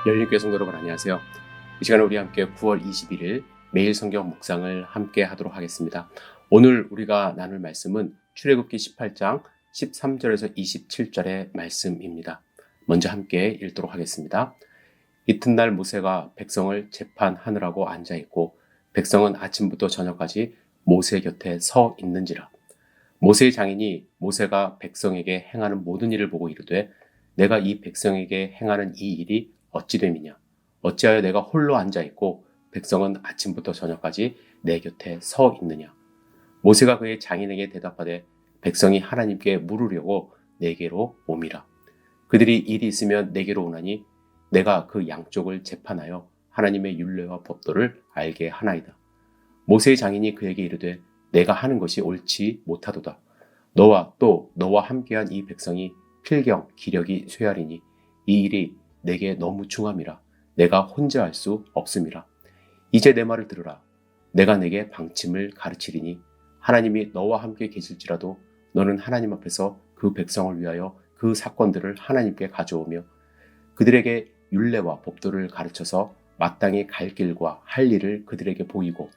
열린교회 성도 여러분 안녕하세요. 이 시간에 우리 함께 9월 21일 매일 성경 묵상을 함께 하도록 하겠습니다. 오늘 우리가 나눌 말씀은 출애굽기 18장 13절에서 27절의 말씀입니다. 먼저 함께 읽도록 하겠습니다. 이튿날 모세가 백성을 재판하느라고 앉아있고 백성은 아침부터 저녁까지 모세 곁에 서 있는지라. 모세의 장인이 모세가 백성에게 행하는 모든 일을 보고 이르되 내가 이 백성에게 행하는 이 일이 어찌 됨이냐? 어찌하여 내가 홀로 앉아있고 백성은 아침부터 저녁까지 내 곁에 서 있느냐? 모세가 그의 장인에게 대답하되 백성이 하나님께 물으려고 내게로 옴이라. 그들이 일이 있으면 내게로 오나니 내가 그 양쪽을 재판하여 하나님의 율례와 법도를 알게 하나이다. 모세의 장인이 그에게 이르되 내가 하는 것이 옳지 못하도다. 너와 또 너와 함께한 이 백성이 필경 기력이 쇠하리니 이 일이 내게 너무 중함이라. 내가 혼자 할 수 없음이라. 이제 내 말을 들으라. 내가 내게 방침을 가르치리니 하나님이 너와 함께 계실지라도 너는 하나님 앞에서 그 백성을 위하여 그 사건들을 하나님께 가져오며 그들에게 율례와 법도를 가르쳐서 마땅히 갈 길과 할 일을 그들에게 보이고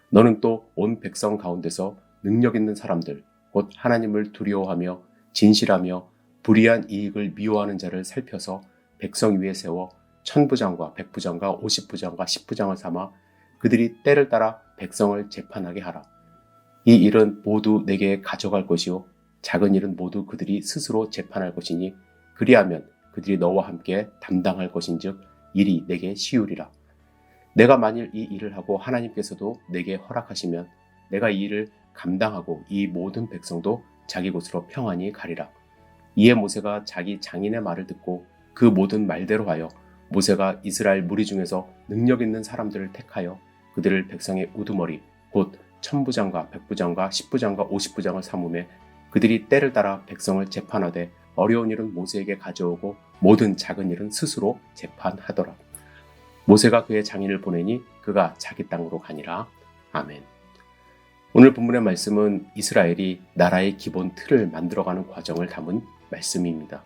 너는 또 온 백성 가운데서 능력 있는 사람들 곧 하나님을 두려워하며 진실하며 불의한 이익을 미워하는 자를 살펴서 백성 위에 세워 1000부장과 100부장과 50부장과 10부장을 삼아 그들이 때를 따라 백성을 재판하게 하라. 이 일은 모두 내게 가져갈 것이요 작은 일은 모두 그들이 스스로 재판할 것이니 그리하면 그들이 너와 함께 담당할 것인즉 일이 내게 쉬우리라. 내가 만일 이 일을 하고 하나님께서도 내게 허락하시면 내가 이 일을 감당하고 이 모든 백성도 자기 곳으로 평안히 가리라. 이에 모세가 자기 장인의 말을 듣고 그 모든 말대로 하여 모세가 이스라엘 무리 중에서 능력 있는 사람들을 택하여 그들을 백성의 우두머리 곧 1000부장과 100부장과 10부장과 50부장을 삼음에 그들이 때를 따라 백성을 재판하되 어려운 일은 모세에게 가져오고 모든 작은 일은 스스로 재판하더라. 모세가 그의 장인을 보내니 그가 자기 땅으로 가니라. 아멘. 오늘 본문의 말씀은 이스라엘이 나라의 기본 틀을 만들어가는 과정을 담은 말씀입니다.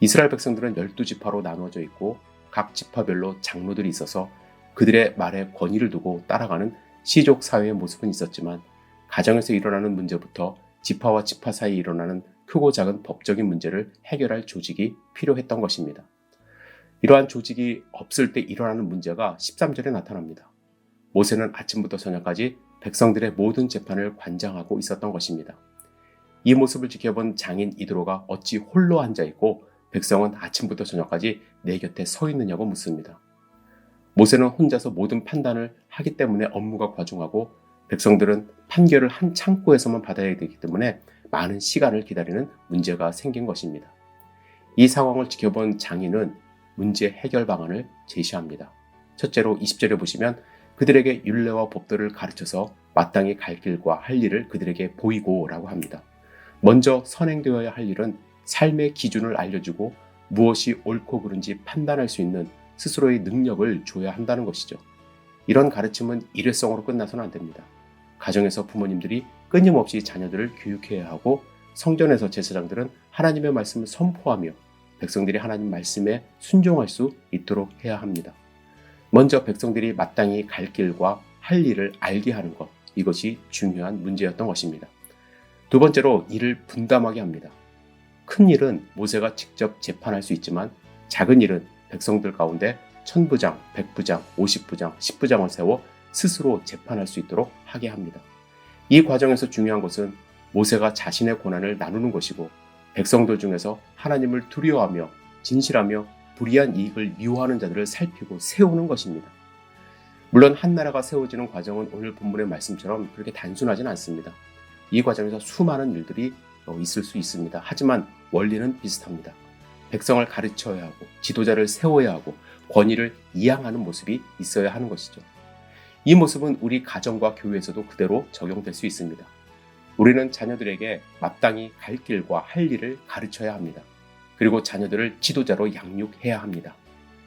이스라엘 백성들은 12지파로 나누어져 있고 각 지파별로 장로들이 있어서 그들의 말에 권위를 두고 따라가는 시족 사회의 모습은 있었지만 가정에서 일어나는 문제부터 지파와 지파 사이에 일어나는 크고 작은 법적인 문제를 해결할 조직이 필요했던 것입니다. 이러한 조직이 없을 때 일어나는 문제가 13절에 나타납니다. 모세는 아침부터 저녁까지 백성들의 모든 재판을 관장하고 있었던 것입니다. 이 모습을 지켜본 장인 이드로가 어찌 홀로 앉아있고 백성은 아침부터 저녁까지 내 곁에 서 있느냐고 묻습니다. 모세는 혼자서 모든 판단을 하기 때문에 업무가 과중하고 백성들은 판결을 한 창구에서만 받아야 되기 때문에 많은 시간을 기다리는 문제가 생긴 것입니다. 이 상황을 지켜본 장인은 문제 해결 방안을 제시합니다. 첫째로 20절에 보시면 그들에게 율례와 법도를 가르쳐서 마땅히 갈 길과 할 일을 그들에게 보이고 라고 합니다. 먼저 선행되어야 할 일은 삶의 기준을 알려주고 무엇이 옳고 그른지 판단할 수 있는 스스로의 능력을 줘야 한다는 것이죠. 이런 가르침은 일회성으로 끝나서는 안 됩니다. 가정에서 부모님들이 끊임없이 자녀들을 교육해야 하고 성전에서 제사장들은 하나님의 말씀을 선포하며 백성들이 하나님 말씀에 순종할 수 있도록 해야 합니다. 먼저 백성들이 마땅히 갈 길과 할 일을 알게 하는 것, 이것이 중요한 문제였던 것입니다. 두 번째로 일을 분담하게 합니다. 큰 일은 모세가 직접 재판할 수 있지만 작은 일은 백성들 가운데 1000부장, 100부장, 50부장, 10부장을 세워 스스로 재판할 수 있도록 하게 합니다. 이 과정에서 중요한 것은 모세가 자신의 고난을 나누는 것이고 백성들 중에서 하나님을 두려워하며 진실하며 불의한 이익을 미워하는 자들을 살피고 세우는 것입니다. 물론 한 나라가 세워지는 과정은 오늘 본문의 말씀처럼 그렇게 단순하진 않습니다. 이 과정에서 수많은 일들이 있을 수 있습니다. 하지만 원리는 비슷합니다. 백성을 가르쳐야 하고 지도자를 세워야 하고 권위를 이양하는 모습이 있어야 하는 것이죠. 이 모습은 우리 가정과 교회에서도 그대로 적용될 수 있습니다. 우리는 자녀들에게 마땅히 갈 길과 할 일을 가르쳐야 합니다. 그리고 자녀들을 지도자로 양육해야 합니다.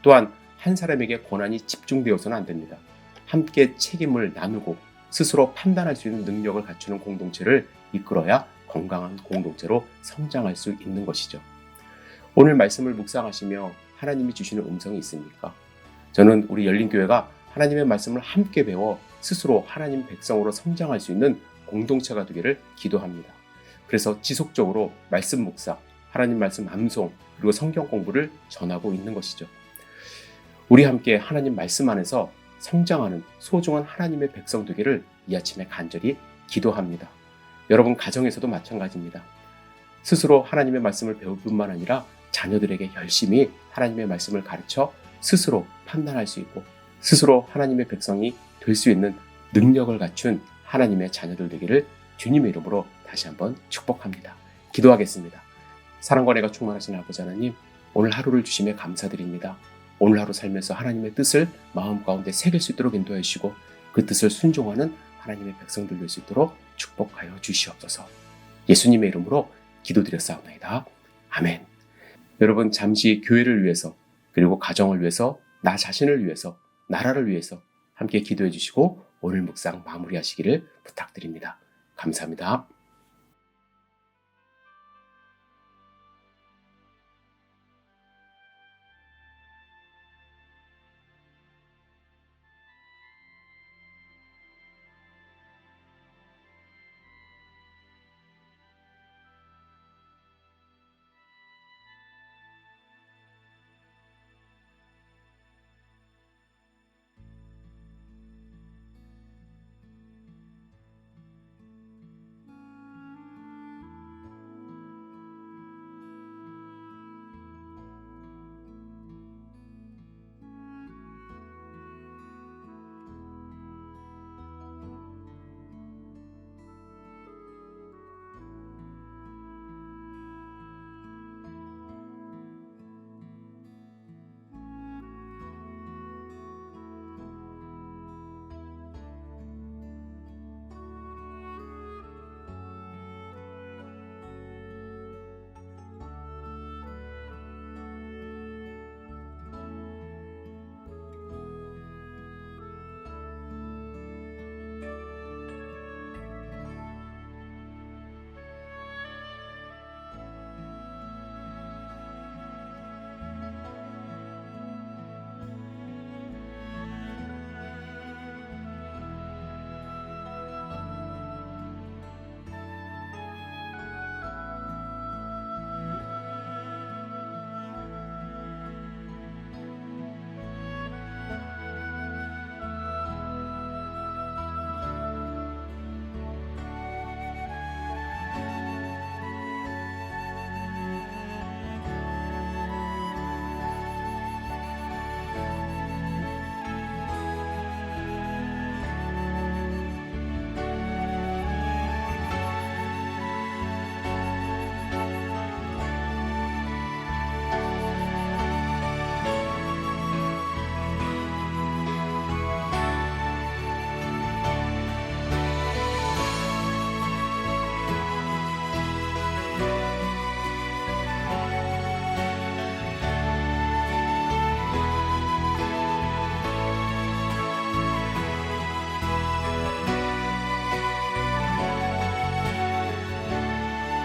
또한 한 사람에게 권한이 집중되어서는 안 됩니다. 함께 책임을 나누고 스스로 판단할 수 있는 능력을 갖추는 공동체를 이끌어야 건강한 공동체로 성장할 수 있는 것이죠. 오늘 말씀을 묵상하시며 하나님이 주시는 음성이 있습니까? 저는 우리 열린교회가 하나님의 말씀을 함께 배워 스스로 하나님 백성으로 성장할 수 있는 공동체가 되기를 기도합니다. 그래서 지속적으로 말씀 묵상, 하나님 말씀 암송, 그리고 성경 공부를 전하고 있는 것이죠. 우리 함께 하나님 말씀 안에서 성장하는 소중한 하나님의 백성 되기를 이 아침에 간절히 기도합니다. 여러분 가정에서도 마찬가지입니다. 스스로 하나님의 말씀을 배울 뿐만 아니라 자녀들에게 열심히 하나님의 말씀을 가르쳐 스스로 판단할 수 있고 스스로 하나님의 백성이 될 수 있는 능력을 갖춘 하나님의 자녀들 되기를 주님의 이름으로 다시 한번 축복합니다. 기도하겠습니다. 사랑과 은혜가 충만하신 아버지 하나님, 오늘 하루를 주심에 감사드립니다. 오늘 하루 살면서 하나님의 뜻을 마음 가운데 새길 수 있도록 인도해 주시고 그 뜻을 순종하는 하나님의 백성들 될 수 있도록 축복하여 주시옵소서. 예수님의 이름으로 기도드렸사옵나이다. 아멘. 여러분 잠시 교회를 위해서 그리고 가정을 위해서 나 자신을 위해서 나라를 위해서 함께 기도해 주시고 오늘 묵상 마무리하시기를 부탁드립니다. 감사합니다.